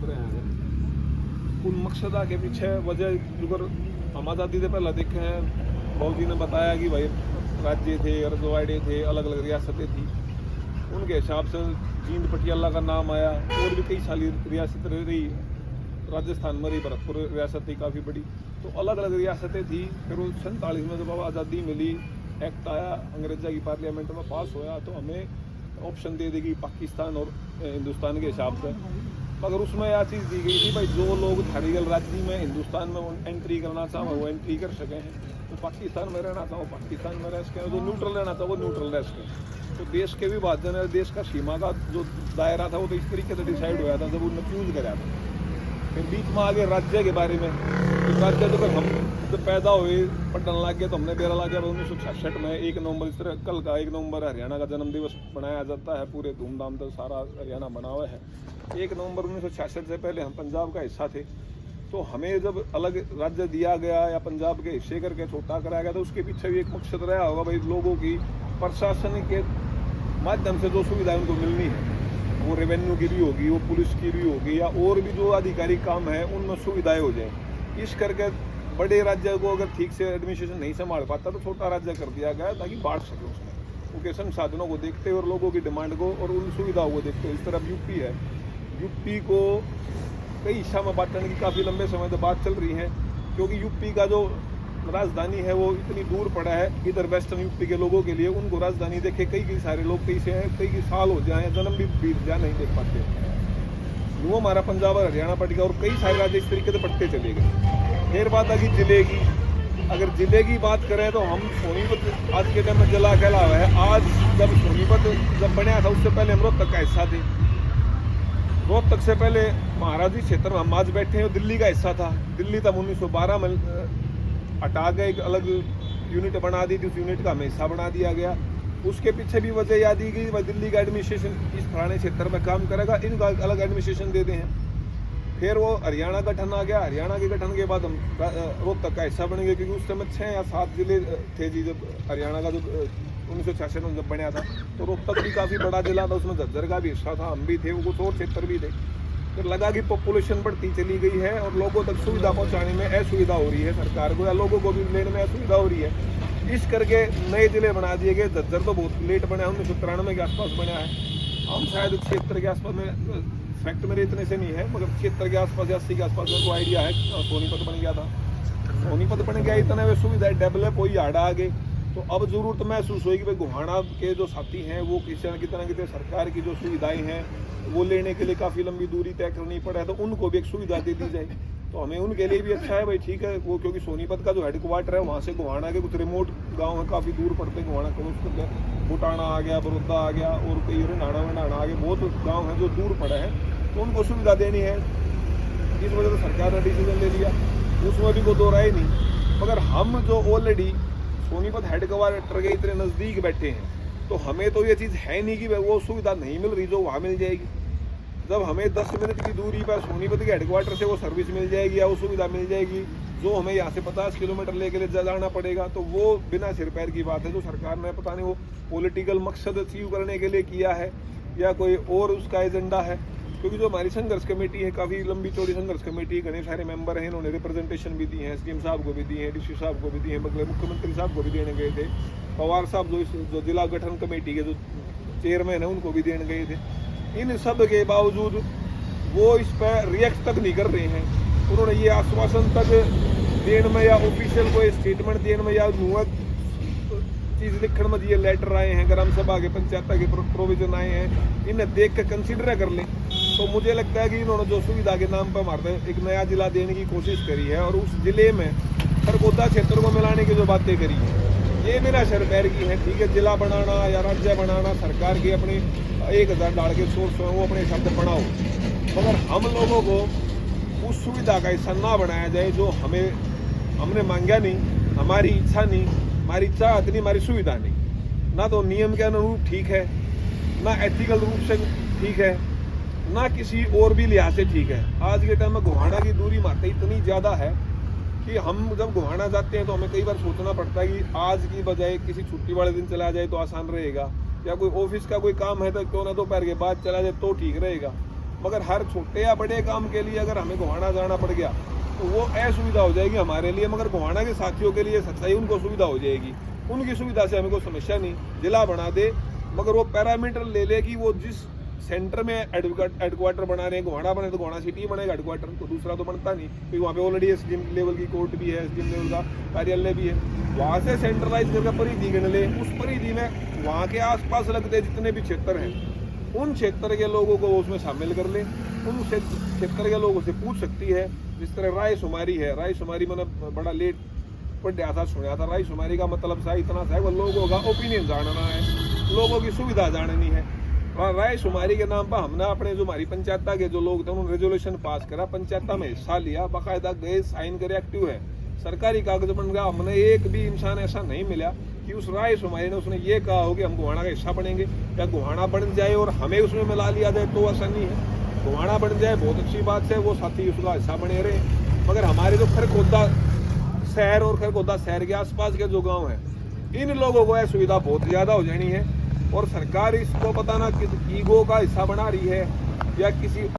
रहे हैं। उन मकसदा के पीछे वजह अगर हम आज़ादी से पहले देखे हैं, बाबू जी ने बताया कि भाई राज्य थे, रजवाड़े थे, अलग अलग रियासतें थी, उनके हिसाब से जींद पटियाला का नाम आया। और भी कई सारी रियासत रही, राजस्थान में रही, भरतपुर रियासत थी काफ़ी बड़ी, तो अलग अलग रियासतें थी। फिर वो 47 में जब आज़ादी मिली, एक्ट आया अंग्रेजा की पार्लियामेंट में पास होया, तो हमें ऑप्शन दे देगी पाकिस्तान और हिंदुस्तान के हिसाब से। मगर उसमें यह चीज़ दी गई थी भाई जो लोग थारीगल राज्य में हिंदुस्तान में एंट्री करना चाहो वो एंट्री कर सके हैं, तो पाकिस्तान में रहना चाहो पाकिस्तान में रह सकें, जो न्यूट्रल रहना चाहो वो न्यूट्रल रह सकें। तो देश के विभाजन है, देश का सीमा का जो दायरा था वो तो इस तरीके से डिसाइड हुआ था जब उन्होंने चूज कराया था। फिर बीच में आगे राज्य के बारे में, तो राज्य तो हम जब पैदा हुए पढ़ने लग गए तो हमने बेरा लग गया 1966 में 1 नवंबर, इस तरह कल का 1 नवंबर हरियाणा का जन्म दिवस मनाया जाता है, पूरे धूमधाम से सारा हरियाणा मना हुआ है। 1 नवंबर 1966 से पहले हम पंजाब का हिस्सा थे, तो हमें जब अलग राज्य दिया गया या पंजाब के हिस्से करके छोटा कराया गया, तो उसके पीछे भी एक मकसद रहा होगा भाई लोगों की प्रशासन के माध्यम से जो सुविधा उनको मिलनी है, वो रेवेन्यू की भी होगी, वो पुलिस की भी होगी, या और भी जो आधिकारिक काम है उनमें सुविधाएं हो जाए। इस करके बड़े राज्य को अगर ठीक से एडमिनिस्ट्रेशन नहीं संभाल पाता तो छोटा राज्य कर दिया गया ताकि बांट सके उसमें, उनके संसाधनों को देखते हुए और लोगों की डिमांड को और उन सुविधाओं को देखते हुए। इस तरफ यूपी है, यूपी को कई हिस्सा में बांटने की काफ़ी लंबे समय से बात चल रही है, क्योंकि यूपी का जो राजधानी है वो इतनी दूर पड़ा है इधर वेस्टर्न यूपी के लोगों के लिए। उनको राजधानी देखे कई सारे लोग कई साल हो जाए, जन्म भी बीत जाए, नहीं देख पाते। वो हमारा पंजाब और हरियाणा पड़ गया और कई सारे राज्य इस तरीके से बढ़ते चले गए। फिर बात आ गई जिले की। अगर जिले की बात करें तो हम सोनीपत आज के टाइम में जिला कहलावा है। आज जब सोनीपत जब बनया था उससे पहले हम रोहतक का हिस्सा थे। रोहतक से पहले महाराजी क्षेत्र में हम आज बैठे हैं, दिल्ली का हिस्सा था। दिल्ली तब 1912 में हटा के एक अलग यूनिट बना दी थी, उस यूनिट का हमें हिस्सा बना दिया गया। उसके पीछे भी वजह याद दी गई, दिल्ली का एडमिनिस्ट्रेशन इस फलाने क्षेत्र में काम करेगा, इनका अलग एडमिनिस्ट्रेशन देते हैं। फिर वो हरियाणा गठन आ गया। हरियाणा के गठन के बाद हम रोहतक का हिस्सा बन गए, क्योंकि उस समय 6 या 7 जिले थे जी। जब हरियाणा का जो 1966 में जब बनया था तो रोहतक भी काफ़ी बड़ा जिला था, उसमें झज्जर का भी हिस्सा था, हम भी थे, वो कुछ और क्षेत्र भी थे। फिर लगा कि पॉपुलेशन बढ़ती चली गई है और लोगों तक सुविधा पहुंचाने में असुविधा हो रही है सरकार को, या लोगों को भी लेने में असुविधा हो रही है। इस करके नए जिले बना दिए गए। झज्जर तो बहुत लेट बना है, 1993 के आसपास बना है। हम शायद क्षेत्र के आसपास में, फैक्ट मेरे इतने से नहीं है, मगर क्षेत्र के आसपास 80 के आसपास मेरे को आइडिया है। सोनीपत बन गया था, सोनीपत बन गया, इतना वे सुविधा डेवलप हुई आड़ा आगे। तो अब जरूरत महसूस हुई कि भाई गोहाना के जो साथी हैं वो किसी न किसी सरकार की जो सुविधाएं हैं वो लेने के लिए काफ़ी लंबी दूरी तय करनी पड़े, तो उनको भी एक सुविधा दे दी जाए तो हमें उनके लिए भी अच्छा है भाई, ठीक है। वो क्योंकि सोनीपत का जो हेडक्वार्टर है वहाँ से गोहाना के कुछ रिमोट गाँव है, काफ़ी दूर पड़ते हैं। गोहाना का बुटाना आ गया, बड़ौदा आ गया, और कई नाना वनाना आ गए, बहुत गाँव हैं जो दूर पड़े हैं, तो उनको सुविधा देनी है। इस वजह से सरकार ने डिसीजन ले लिया, उसमें भी कोई दो राय नहीं। मगर हम जो ऑलरेडी सोनीपत हेडक्वार्टर के इतने नज़दीक बैठे हैं, तो हमें तो ये चीज़ है नहीं कि वो सुविधा नहीं मिल रही जो वहाँ मिल जाएगी। जब हमें 10 मिनट की दूरी पर सोनीपत के हेडक्वार्टर से वो सर्विस मिल जाएगी या वो सुविधा मिल जाएगी जो हमें यहाँ से 50 किलोमीटर लेके जाना पड़ेगा, तो वो बिना सिर पैर की बात है। जो सरकार ने पता नहीं वो पॉलिटिकल मकसद अचीव करने के लिए किया है या कोई और उसका एजेंडा है। क्योंकि जो हमारी संघर्ष कमेटी है, काफ़ी लंबी चौड़ी संघर्ष कमेटी, घने सारे मेंबर हैं, इन्होंने रिप्रेजेंटेशन भी दी है, एसडीएम साहब को भी दी है, डीसी साहब को भी दी है, मतलब मुख्यमंत्री साहब को भी देने गए थे, पवार साहब जो जिला गठन कमेटी के जो चेयरमैन है उनको भी देने गए थे। इन सब के बावजूद वो इस पर रिएक्ट तक नहीं कर रहे हैं। उन्होंने ये आश्वासन तक देने में या ऑफिशियल कोई स्टेटमेंट देने में या नुआ चीज़ लिखने में ये लेटर आए हैं, ग्राम सभा के पंचायत के प्रोविजन आए हैं, इन्हें देख के कंसिडर कर लें। तो मुझे लगता है कि इन्होंने जो सुविधा के नाम पर हमारे एक नया जिला देने की कोशिश करी है और उस जिले में सरगोदा क्षेत्र को मिलाने की जो बातें करी है, ये मेरा सर पैर की है। ठीक है, जिला बनाना या राज्य बनाना सरकार की अपनी 1000 डाल के सोर्स है, वो अपने शब्द बनाओ, मगर हम लोगों को उस सुविधा का हिस्सा ना बनाया जाए जो हमने मांगा नहीं, हमारी इच्छा नहीं, हमारी चाहत नहीं, हमारी सुविधा नहीं। ना तो नियम के अनुरूप ठीक है, ना एथिकल रूप से ठीक है, ना किसी और भी लिहाज से ठीक है। आज के टाइम में गोहाना की दूरी मात्र इतनी ज़्यादा है कि हम जब गोहाना जाते हैं तो हमें कई बार सोचना पड़ता है कि आज की बजाय किसी छुट्टी वाले दिन चला जाए तो आसान रहेगा, या कोई ऑफिस का कोई काम है तो क्यों ना दोपहर के बाद चला जाए तो ठीक रहेगा। मगर हर छोटे या बड़े काम के लिए अगर हमें गोहाना जाना पड़ गया तो वो असुविधा हो जाएगी हमारे लिए, मगर गोहाना के साथियों के लिए सच्चाई उनको सुविधा हो जाएगी। उनकी सुविधा से हमें कोई समस्या नहीं, जिला बना दे मगर वो पैरामीटर ले ले कि वो जिस सेंटर में हेडक्वार्टर बना रहे हैं, गोहाना बने तो गोहाना सिटी बनेगा हेडक्वार्टर, तो दूसरा तो बनता नहीं, क्योंकि वहाँ पे ऑलरेडी एसडीएम लेवल की कोर्ट भी है, एसडीएम लेवल का कार्यालय भी है। वहाँ से सेंट्रलाइज करके परिधि गिन ले, उस परिधि में वहाँ के आसपास लगते जितने भी क्षेत्र हैं उन क्षेत्र के लोगों को उसमें शामिल कर ले, उन क्षेत्र के लोगों से पूछ सकती है। जिस तरह रायशुमारी है, रायशुमारी मैंने बड़ा लेट पढ़ा था, सुना था, रायशुमारी का मतलब सा इतना सा है वो लोगों का ओपिनियन जानना है, लोगों की सुविधा जाननी है। रायशुमारी के नाम पर हमने अपने जो हमारी पंचायत के जो लोग थे उन्होंने रेजोल्यूशन पास करा, पंचायत में हिस्सा लिया, बाकायदा गए, साइन करे, एक्टिव है, सरकारी कागज बन गया। हमने एक भी इंसान ऐसा नहीं मिला कि उस रायशुमारी ने उसने ये कहा हो कि हम गोहाना का हिस्सा बनेंगे, या गोहाना बन जाए और हमें उसमें मिला लिया जाए तो ऐसा नहीं है। गोहाना बन जाए बहुत अच्छी बात है, वो साथी उसका हिस्सा बने रहे, मगर हमारे जो खरगोदा शहर और खरगोदा शहर के आसपास के जो गाँव हैं इन लोगों को यह सुविधा बहुत ज़्यादा हो जानी है। और सरकार इसको पता ना किस ईगो का हिस्सा बना रही है या किसी